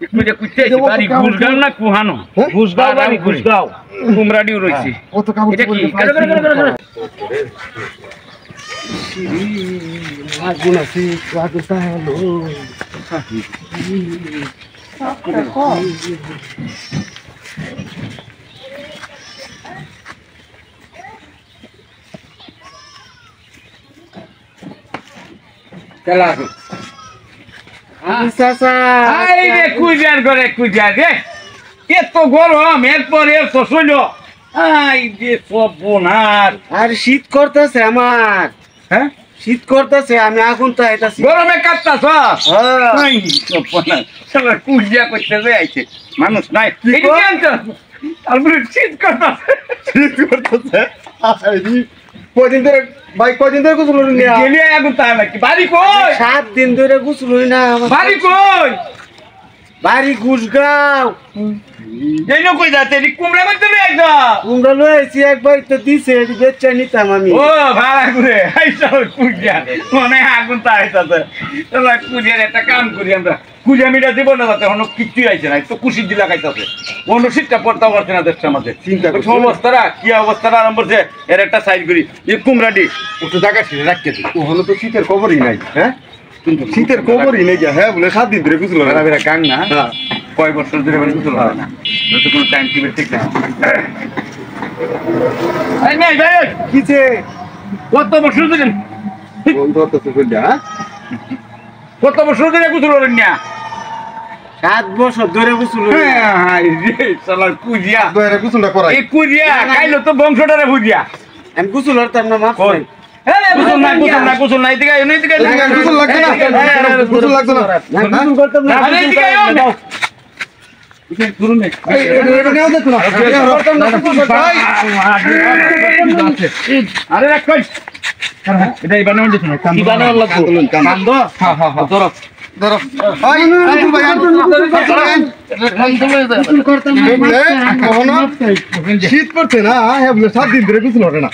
একটু যে কুইতে আইছি বাড়ি গুজগাঁও না কুহানো গুজগাঁও বাড়ি গুজগাঁও কুমরাডিও রইছি কত কাপড় এটা কি আগুন আছে আগুন হলো কেলা চাচা আই রে কুজার করে কুজার রে এত গরম এরপরে তো শৈল আই যে সব বোনার আর শীত করতেছে আমার হ্যাঁ শীত করতেছে আমি আগুন তো আইতাছি গরমে কাটতাছ আই সব বোনার শালা কুজিয়া করতে যাইছে মানুষ নাই এই কি আনছ তারপরে শীত করতাছে কদিন ধরে ভাই কদিন ধরে গোসল হইনি গেলিয়ে আগুন তা নাকি বাড়ি কই 7 দিন ধরে গোসল হই না বাড়ি কই বাড়ি গুজগাঁও এই নো কই যাতে নি কুমড়া মারতে আইছা তোমরা লইছি একবার তো দিছে বেচা নিতাম আমি ও ভাড়া করে আইসা কুজিয়া মনে আগুন তা আইতাছে তাহলে কুজিয়ার একটা কাম করি আমরা কুজিয়া মিটা দিব না তাতে হনো কিচ্ছুই আইছে না তো কুশি দিলা খাইতাছে অন্য শীতটা পড়তাও পারছে না দেশটা আমাদের চিন্তা করছি। অবস্থাটা কি অবস্থাটা আরম্ভ করছে এর একটা সাইড করি এই কুমড়াটি একটু জায়গা ছিল রাখতে দিই ওখানে তো শীতের খবরই নাই হ্যাঁ শীতের খবরই নেই হ্যাঁ বলে 7 দিন ধরে গোসল হয় না বেড়া কাং না কয় বছর ধরে মানে গোসল হয় না তো কোনো টাইম টেবিল ঠিক না এই নাই ভাই কিছে কত বছর ধরে বন্ধ হতেছে কইলা কত বছর ধরে গোসল করেন না 7 বছর ধরে গোসল হই হ্যাঁ রে শালার কুজিয়া ধরে গোসলটা করাই এই কুজিয়া কাইলো তো বংশটারে বুঝিয়া আমি গোসল হতাম না মাফ কই গোসল নাই দিকে এনে দিকে গোসল লাগবে না গোসল লাগবে না গোসল করতাম না আরে দিকে করুন না এটা নেও দেখো না করতাম না ভাই আরে রাখ কই এটাই বানানো দিছ না কি বানানো লাগবে কান্দ হ্যাঁ হ্যাঁ ধরো ধরো ভাই ভাই গোসল করতাম না শীত পড়ছে না হ্যাঁ বলে 7 দিন ধরে গোসল হবে না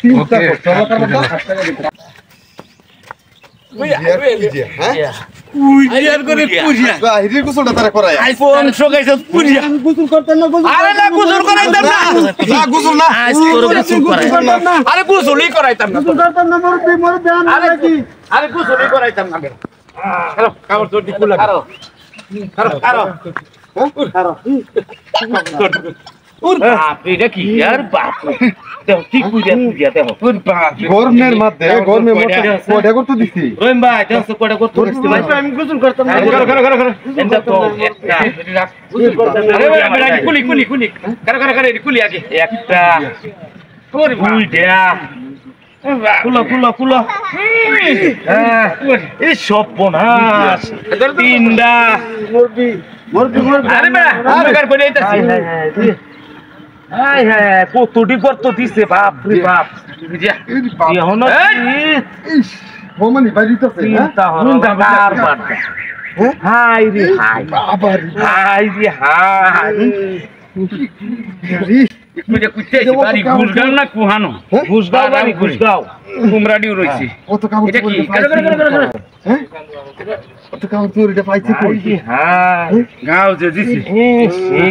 চিন্তা করতে কুজিয়ার করে কুজিয়া বাহিরে গোসলটা তারা করায় আইফোন শোকাইছে কুজিয়া গোসল করতাম না আরে না গোসল করাইতাম না না গোসল না গোসল করাইতাম না আরে গোসলই করাইতাম না গোসল করতাম না মোর দেন নাকি আরে গোসলই করাইতাম না বেটা আরো কাপড় তোর দিকু লাগা আরো ওর বাপ এটা কি यार বাপ দেখো কি কুজিয়া দেখো ওর বাপ গরমের মধ্যে গরমে মধ্যে কোডা করতে দিছি রহিম ভাই দেখো কোডা করতে দিছি ভাই আমি গোসল করতাম না করো এটা তো একটা গোসল করতাম আরে বেটা কুলি করো কুলি আগে একটা ওর বুইটা ফুলো হ্যাঁ এই সব বনাস তিনটা মুরগি আরে বেটা আরে করে আইতাছি হ্যাঁ কতটি করতে দিছে বাপ রে বাপ এখন হোমানি বাড়িতেছে চিন্তা হলো কার হাই রে হাই একটু যে কুইতে আইছি বাড়ি গুজগাঁও না কুহানো গুজগাঁও বাড়ি গুজগাঁও কুমরাডিও রইছি কত কাপড় এটা কি হ্যাঁ কত কাপড় চুরিটা পাইছি কই হ্যাঁ গাঁও যে দিছি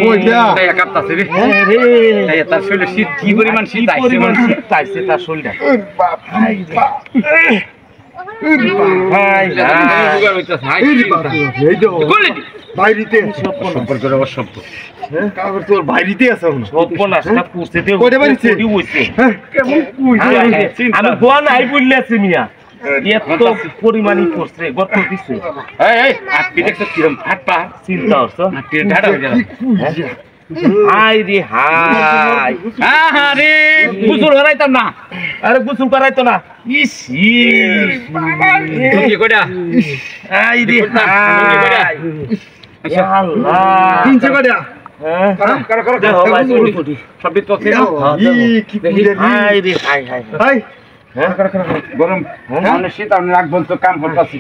ওইটা এই কাপতাছে রে রে এই তার শরীরে শীত কি পরিমাণ শীত আইছে পরিমাণ শীত পাইছে তার শরীরটা বাপ হাই এই তো বাইরিতে সম্পর্কের অসভ্য কাপড় তোর বাইরিতে আছে এখন সর্বনাশটা করতে দেও কয়টা বাড়িছে? কেমন আমি গোয়া নাই বললেছি মিয়া এত পরিমাণই করছে গত দিছে এই আটকে দেখছ কিরম হাত পা চিন্তা করছো আটকে ঢাড়া হয়ে গেল হাই রে হাই আরে গোসল করাইতাম না আরে গোসল করাইতো না ইস কি কইরা হাই রে হাই আল্লাহ 300 টাকা করো দেখো ভাই সবই তো ছিল কি পুজা হাই রে হাই হাই হাই গরম মানে শীত আমি রাখবো তো কাম করতেছি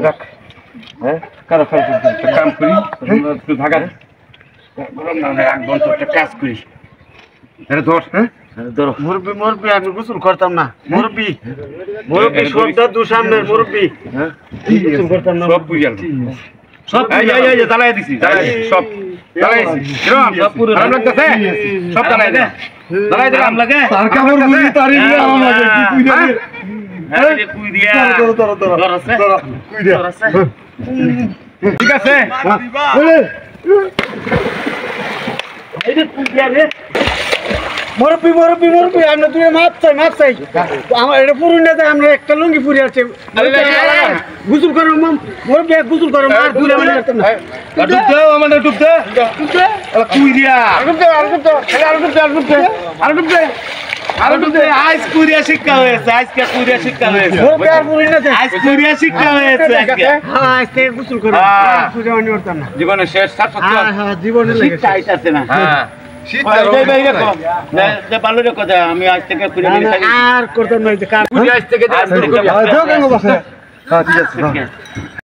রাখ হ্যাঁ কারো কাম করি একটু ভাগা গরম না রাখবো তো একটা কাজ করি আরে ধর হ্যাঁ ধরো মুরব্বি আমি গোসল করতাম না মুরব্বি শ্রদ্ধা দু সামনে মুরব্বি হ্যাঁ গোসল করতাম না সব বুঝাল সব এই যে জ্বালাই দিছি সব জ্বালাই দিছি কিরম সব পুরো আরাম লাগতেছে সব জ্বালাই দে জ্বালাই দিলাম আরাম লাগে তার কাপড় বুঝি তারই দিয়ে আরাম লাগে কি কুই দিয়ে এই যে কুই দিয়া তোর আছে কুই দিয়ে তোর আছে ঠিক আছে এই যে কুই দিয়া রে মুরব্বী আমরা তুমি মাপ চাই আমার এটা পুরুন না আমরা একটা লুঙ্গি পুরি আছে গুসল করো মুরব্বী গুসল করো আর ভুলে মানে করতে না ডুব দে আমাদের ডুব দে কুই দিয়া আর দুটো আইস কুরিয়া শিক্ষা হয়েছে আজকে কুরিয়া শিক্ষা হয়েছে মুরব্বী আর পুরি না আইস কুরিয়া শিক্ষা হয়েছে আজকে হ্যাঁ আজকে গুসল করো হ্যাঁ। পূজা মানে করতাম না জীবনে শেষ সাত সত্য হ্যাঁ জীবনে লাগে আইতাছে না হ্যাঁ ভালো রেখো আমি আজ থেকে কুরিয়া আর করতাম না কুই আজ থেকে হ্যাঁ ঠিক আছে